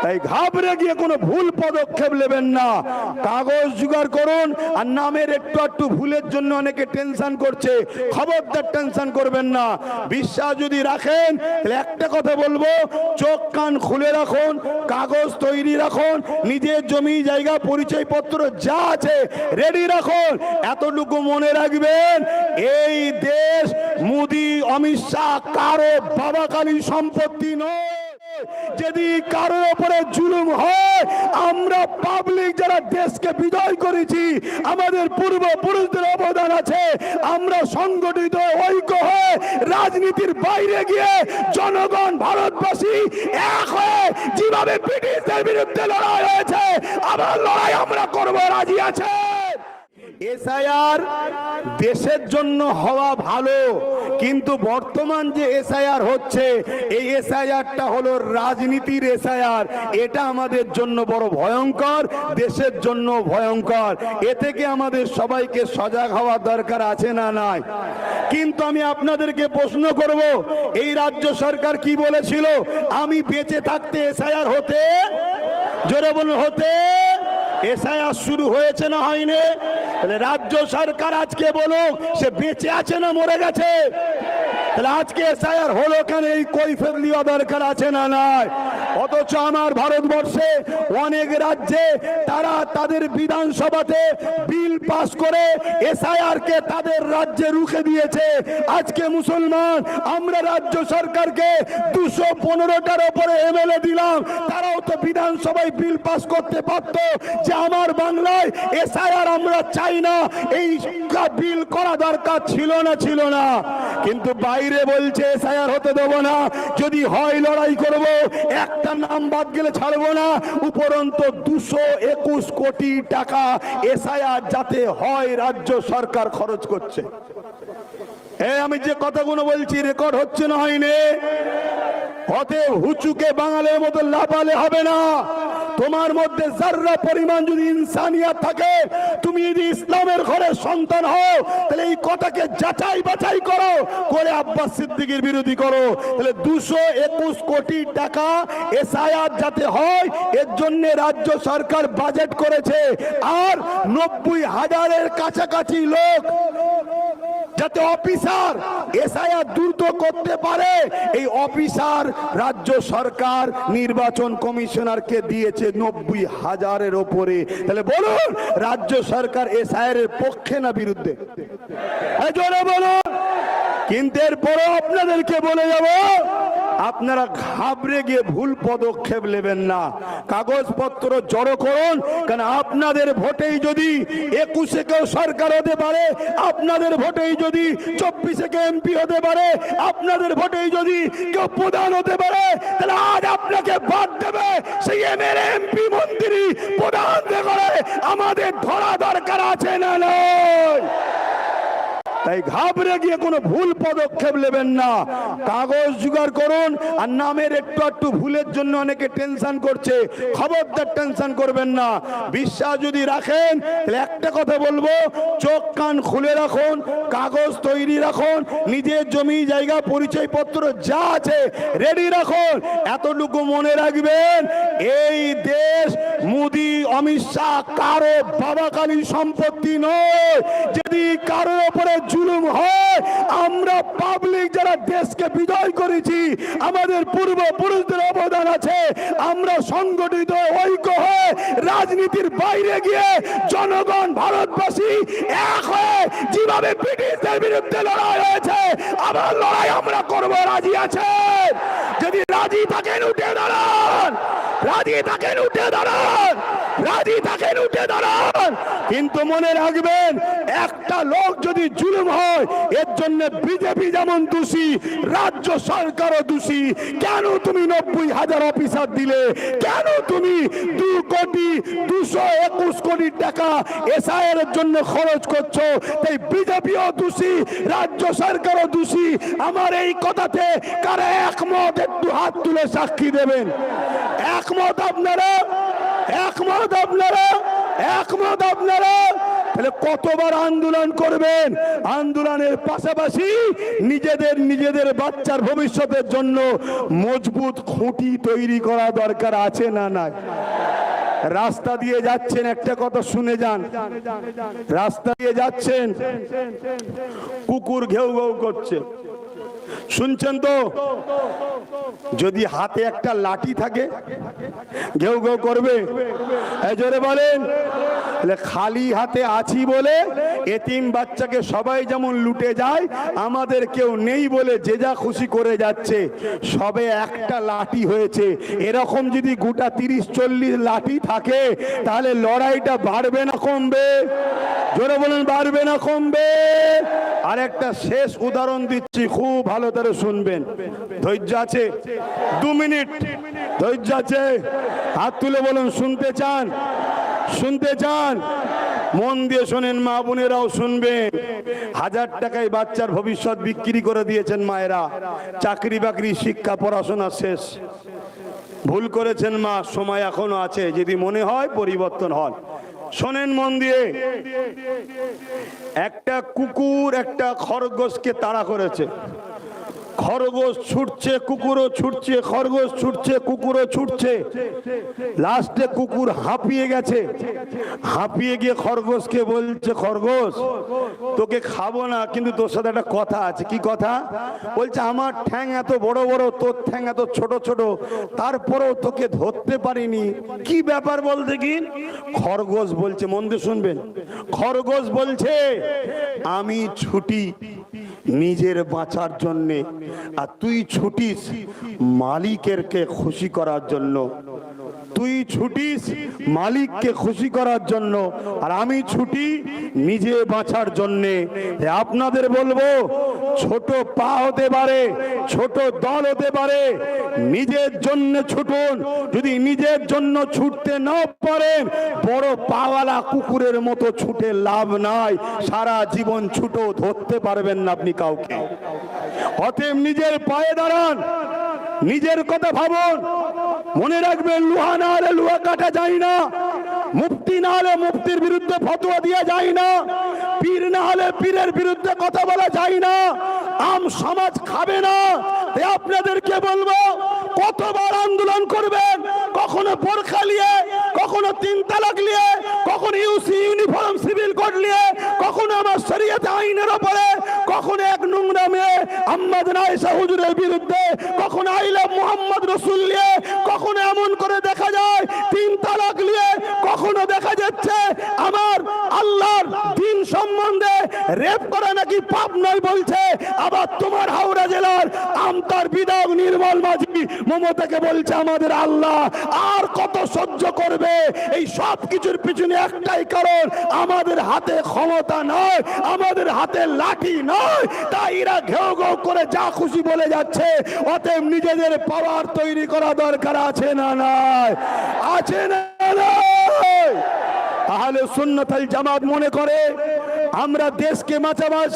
তাই ঘাবড়ে গিয়ে কোনো ভুল পদক্ষেপ নেবেন না। কাগজ জোগাড় করুন। আর নামের একটু একটু ভুলের জন্য অনেকে টেনশন করছে, খবরদার টেনশন করবেন না। বিশ্বাস যদি রাখেন তাহলে একটা কথা বলবো, চোখ কান খুলে রাখুন, কাগজ তৈরি রাখুন, নিজের জমি জায়গা পরিচয়পত্র যা আছে রেডি রাখুন। এতটুকু মনে রাখবেন, এই দেশ মোদি অমিত শাহ কারো বাবাকালী সম্পত্তি নয়। যদি কারোর উপরে জুলুম হয়, আমরা পাবলিক যারা দেশকে বিজয় করেছি, আমাদের পূর্বপুরুষদের অবদান আছে, আমরা সংগঠিত ঐক্য হয়ে রাজনীতির বাইরে গিয়ে জনগণ ভারতবাসী এক হয়ে যেভাবে ব্রিটিশদের বিরুদ্ধে লড়াই হয়েছে, আবার লড়াই আমরা করবো, রাজি আছে। এসআইআর দেশের জন্য হওয়া ভালো, কিন্তু বর্তমান যে এসআইআর হচ্ছে, এই এসআইআরটা হলো রাজনীতির এসআইআর। এটা আমাদের জন্য বড় ভয়ঙ্কর, দেশের জন্য ভয়ঙ্কর। এ থেকে আমাদের সবাইকে সজাগ হওয়ার দরকার আছে না নাই? কিন্তু আমি আপনাদেরকে প্রশ্ন করব, এই রাজ্য সরকার কি বলেছিল? আমি বেঁচে থাকতে এসআইআর হতে, জোরে বলুন, হতে এসআইআর শুরু হয়েছে না হয়নি? তাহলে রাজ্য সরকার আজকে বলুক সে বেঁচে আছে না মরে গেছে? তাহলে আজকে এসআইআর হলো কেন, এই কৈফিয়ত দেওয়া দরকার আছে না নাই? অথচ আমার ভারতবর্ষে অনেক রাজ্যে তারা তাদের বিধানসভাতে বিল পাস করে এসআইআর কে তাদের রাজ্যে রুখে দিয়েছে। আজকে মুসলমান আমরা রাজ্য সরকারকে 215টার উপরে এমএলএ দিলাম, তারাও তো বিধানসভায় বিল পাস করতে পারত যে আমার বাংলায় এসআইআর আমরা চাই না, এই বিল করা দরকার ছিল না, ছিল না। কিন্তু বাইরে বলছে এসআইআর হতে দেব না, যদি হয় লড়াই করব, একটা নাম বাদ গেলে ছাড়বো না। উপরন্তু 221 কোটি টাকা এসআইআর যাতে হয় রাজ্য সরকার খরচ করছে। আমি যে কথাগুলো বলছি রেকর্ড হচ্ছে না হয়নি? অতএব হুচুকে বাঙালির মতো লাফালে হবে না। তোমার মধ্যে যারা পরিমাণ যদি ইনসানিয়াত থাকে, তুমি যদি ইসলামের ঘরের সন্তান হও, তাহলে এই কথাকে যাচাই বাছাই করো, করে আব্বাস সিদ্দিকীর বিরোধী করো। তাহলে 221 কোটি টাকা এসআইআর যাতে হয়, এর জন্য রাজ্য সরকার বাজেট করেছে। আর 90,000-এর কাছাকাছি লোক যাতে অফিসার এসআইআর দ্রুত করতে পারে, এই অফিসার রাজ্য সরকার নির্বাচন কমিশনারকে দিয়েছে 90,000-এর উপরে। তাহলে বলুন, রাজ্য সরকার এসআইআর এর পক্ষে না বিরুদ্ধে? জোরে বলুন। কিন্তু এরপরও আপনাদেরকে বলে যাব, আপনারা ঘাবড়ে গিয়ে ভুল পদক্ষেপ নেবেন না। কাগজপত্র জড়ো করুন, কারণ আপনাদের ভোটেই যদি 21-এ কেউ সরকার হতে পারে, আপনাদের ভোটেই যদি 24-এ কেউ এমপি হতে পারে, আপনাদের ভোটেই যদি কেউ প্রধান হতে পারে, তাহলে আজ আপনাকে বাদ দেবে সেই এমএলএ, এমপি, মন্ত্রী, প্রধান করে আমাদের ধরা দরকার আছে না নয়? তাই ঘাবড়ে গিয়ে কোনো ভুল পদক্ষেপ নেবেন না। কাগজ জোগাড় করুন। আর নামের একটু একটু ভুলের জন্য অনেকে টেনশন করছে, খবরদার টেনশন করবেন না। বিশ্বাস যদি রাখেন তাহলে একটা কথা বলবো, চোখ কান খুলে রাখুন, কাগজ তৈরি রাখুন, নিজের জমি জায়গা পরিচয়পত্র যা আছে রেডি রাখুন। এতটুকু মনে রাখবেন, এই দেশ মোদি অমিত শাহ কারো বাবাকালী সম্পত্তি নয়। যদি কারোর উপরে জুলুম হয়, আমরা পাবলিক যারা দেশকে বিজয় করেছি, আমাদের পূর্বপুরুষদের অবদান আছে, আমরা সংগঠিত ঐক্য হয়ে রাজনীতির বাইরে গিয়ে জনগণ ভারতবাসী এক হয়ে যেভাবে ব্রিটিশদের বিরুদ্ধে লড়াই হয়েছে, আবার লড়াই আমরা করবো, রাজি আছে? যদি রাজি থাকেন উঠে দাঁড়ান, রাজি থাকেন উঠে দাঁড়ান, রাজি থাকেন উঠে দাঁড়ান। কিন্তু মনে রাখবেন, একটা লোক যদি জুলুম হয়, এর জন্য বিজেপি যেমন দোষী, রাজ্য সরকারও দোষী। কেন তুমি 90,000 অফিসার দিলে? কেন তুমি 221 কোটি টাকা এসআইআর এর জন্য খরচ করছো? তাই বিজেপিও দোষী, রাজ্য সরকারও দোষী। আমার এই কথাতে কারা একমত, একটু হাত তুলে সাক্ষী দেবেন। একমত আপনারা? একমত আপনারা? একমত আপনারা? তাহলে কতবার আন্দোলন করবেন? আন্দোলনের পাশাপাশি নিজেদের বাচ্চার ভবিষ্যতের জন্য মজবুত খুঁটি তৈরি করা দরকার আছে না নাই? রাস্তা দিয়ে যাচ্ছেন, একটা কথা শুনে যান, রাস্তা দিয়ে যাচ্ছেন, কুকুর ঘেউ ঘেউ করছে, শুনছেন তো? যদি হাতে একটা লাঠি থাকে ঘেউ ঘেউ করবে? এই জোরে বলেন। খালি হাতে আছি বলে এতিম বাচ্চাকে সবাই যেমন লুটে যায়, আমাদের কেউ নেই বলে যে যা খুশি করে যাচ্ছে। সবে একটা লাঠি হয়েছে, এরকম যদি গোটা 30-40 লাঠি থাকে তাহলে লড়াইটা বাড়বে না কমবে? জোরে বলেন, বাড়বে না কমবে? আর একটা শেষ উদাহরণ দিচ্ছি, খুব ভালো করে শুনবেন। ধৈর্য আছে? 2 মিনিট ধৈর্য আছে? হাত তুলে বলুন শুনতে চান, শুনতে চান? মন দিয়ে শোনেন, মা বোনেরাও শুনবেন। 1000 টাকায় বাচ্চার ভবিষ্যৎ বিক্রি করে দিয়েছেন মায়েরা, চাকরি বাকরি শিক্ষা পড়াশোনা শেষ। ভুল করেছেন মা, সময় এখনো আছে, যদি মনে হয় পরিবর্তন হন। শোনেন মন দিয়ে, একটা কুকুর একটা খরগোশকে তাড়া করেছে। খরগোশ ছুটছে, কুকুরও ছুটছে, খরগোশ ছুটছে, কুকুরও ছুটছে। লাস্টে কুকুর হাঁপিয়ে গেছে, হাঁপিয়ে গিয়ে খরগোশকে বলছে, খরগোশ তোকে খাবো না, কিন্তু তোর সাথে একটা কথা আছে। কি কথা? বলছে আমার ঠ্যাং এত বড় বড়, তোর ঠ্যাং এত ছোট ছোট, তারপরেও তোকে ধরতে পারিনি, কি ব্যাপার বল দেখি। খরগোশ বলছে, মন দিয়ে শুনবেন, খরগোশ বলছে আমি ছুটি নিজের বাঁচার জন্যে, আর তুই ছুটিস মালিকেরকে খুশি করার জন্য। তুই ছুটিস মালিককে খুশি করার জন্য, আর আমি ছুটি নিজে বাঁচার জন্যে। আপনাদের বলবো, ছোট পা হতে পারে, ছোট দল হতে পারে, নিজের জন্য ছুটুন। যদি নিজের জন্য ছুটতে না পারেন, বড় পাওয়ালা কুকুরের মতো ছুটে লাভ নাই, সারা জীবন ছুটো ধরতে পারবেন না আপনি কাউকে। অতএব নিজের পায়ে দাঁড়ান, নিজের কথা ভাবুন। মনে রাখবেন, লোহা না হলে লোহা কাটা যায় না, মুফতি না হলে মুফতির বিরুদ্ধে ফতোয়া দেওয়া যায় না, পীর না হলে পীরের বিরুদ্ধে কথা বলা যায় না, আম সমাজ খাবে না। তাই আপনাদেরকে বলবো, কতবার আন্দোলন করবেন? কখনো বোরখা নিয়ে, কখনো 3 তালাক নিয়ে, কখনো ইউসি ইউনিফর্ম সিভিল কোড নিয়ে, কখনো আমার শরীয়তে আইনের উপরে, কখনো এক নোংরা মেয়ে আম্মাদ আয়েশা হুজুরের বিরুদ্ধে, কখনো আইলা মুহাম্মদ রাসূল নিয়ে, কখনো এমন করে দেখা যায় 3 তালাক নিয়ে, কখনো দেখা যাচ্ছে আমার আল্লাহর দ্বীন সম্বন্ধে রেপ করা নাকি পাপ নয় বলছে। আবার তোমার হাওড়া জেলার আমতার বিধায়ক নির্মল মাঝি মমতাকে বলছে আমাদের আল্লাহ। আর কত সহ্য করবে? এই সব কিছুর পিছনে একটাই কারণ, আমাদের হাতে ক্ষমতা নয়, আমাদের হাতে লাঠি নয়। তাই এরা ঘেউ ঘেউ করে যা খুশি বলে যাচ্ছে। অতএব নিজেদের পাওয়ার তৈরি করা দরকার আছে না নাই? আছে না নাই? আহলে সুন্নাত ওয়াল জামাত মনে করে আমরা দেশকে বাঁচাবার